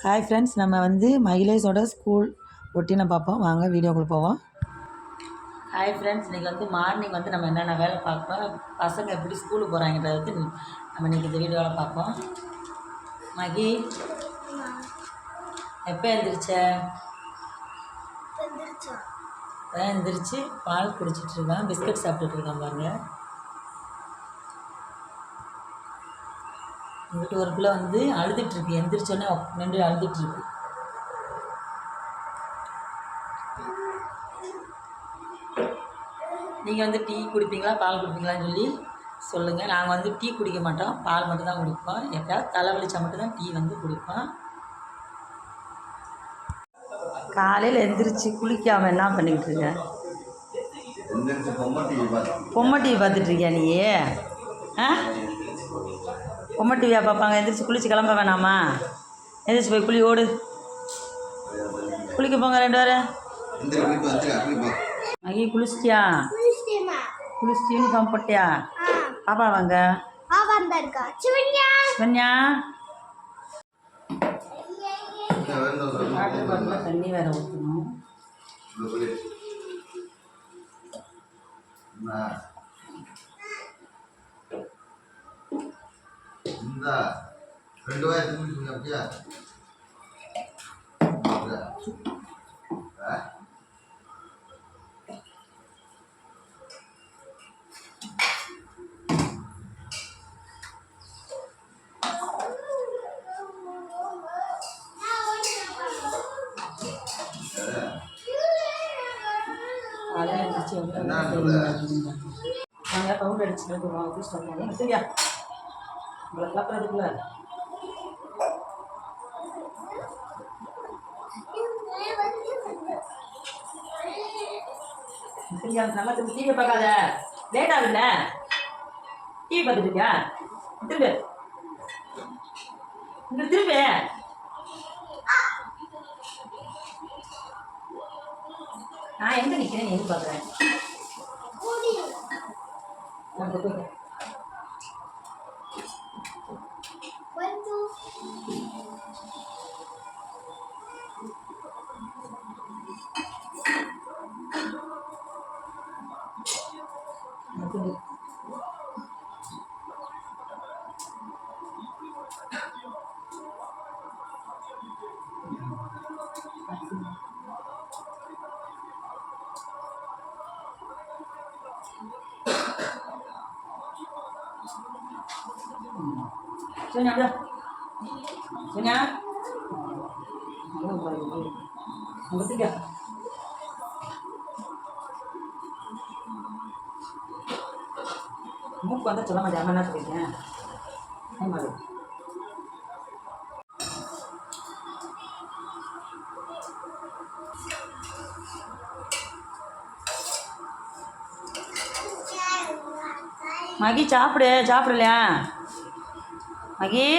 Hi friends, நம்ம மகிலேஷோட school ரொட்டீனை பார்ப்போம். வாங்க வீடியோக்குள்ளே போவோம். ஹாய் ஃப்ரெண்ட்ஸ், இன்றைக்கி மார்னிங் நம்ம என்னென்ன வேலை பார்ப்போம், பசங்க எப்படி ஸ்கூலுக்கு போகிறாங்கன்றது நம்ம இன்றைக்கி இந்த வீடியோவில் பார்ப்போம். மகி, எப்போ எழுந்திரிச்ச? எழுந்திரிச்சு பால் குடிச்சிட்ருக்கான், பிஸ்கட் சாப்பிட்டுட்ருக்கான். பாருங்க, இங்கிட்ட ஒரு பிள்ளை அழுதுட்டுருக்கு. எந்திரிச்சோன்னே நின்று அழுதுட்டுருக்கு. நீங்கள் டீ குடிப்பீங்களா பால் குடிப்பீங்களான்னு சொல்லி சொல்லுங்கள். நாங்கள் டீ குடிக்க மாட்டோம், பால் மட்டும் தான் குடிப்போம். எப்போயாவது தலைவலிச்சா மட்டும்தான் டீ குடிப்போம். காலையில் எந்திரிச்சு குளிக்காமல் என்ன பண்ணிக்கிட்டு இருக்க? பொம்மை டிவி பார்த்துட்ருக்கியா நீ? பொம்மை டிவியா பார்ப்பாங்க? எந்திரிச்சு குளிச்சு கிளம்ப வேணாமா? எந்திரிச்சு போய் குளி, ஓடு, குளிக்க போங்க ரெண்டு பேரும். மகி, குளிச்சிட்டியா? குளிச்சு யூனிஃபார்ம் போட்டியா? பாப்பா வாங்க. சிவன்யா, தண்ணி வேற ஊற்றணும். நாங்கள் பவுடர் அடிச்சுட்டு ஆஃபீஸ் பண்ணாங்க. சரியா, உங்களை கலப்புறதுக்குள்ள சரியா? நல்லா திரும்பி டிவி பார்க்காத, லேட் ஆகுதுல்ல. டிவி பார்த்துட்டு இருக்கியா? திரும்ப இங்க திரும்ப. நான் எங்கே நிற்கிறேன், எங்கே பார்க்குறேன்? Sonia udah. Sonia. Nomor 3. Kamu kuat coba macam mana triknya? Malu. Magi capek ya. Magi.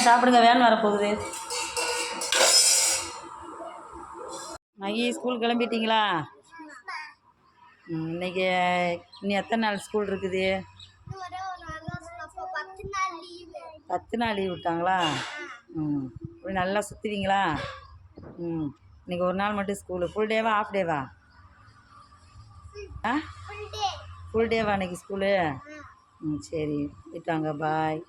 சாப்பிடுங்க, வேன் வரப்போகுது. மகி, ஸ்கூல் கிளம்பிட்டீங்களா? இன்னைக்கு இன்னும் எத்தனை நாள் ஸ்கூல் இருக்குது? 10 நாள் லீவ் விட்டாங்களா? இப்படி நல்லா சுற்றுவீங்களா? இன்றைக்கி ஒரு நாள் மட்டும் ஸ்கூலு. ஃபுல் டேவா ஆஃப் டேவா? ஃபுல் டேவா இன்னைக்கு ஸ்கூலு? சரி, போயிட்டாங்க. பாய்.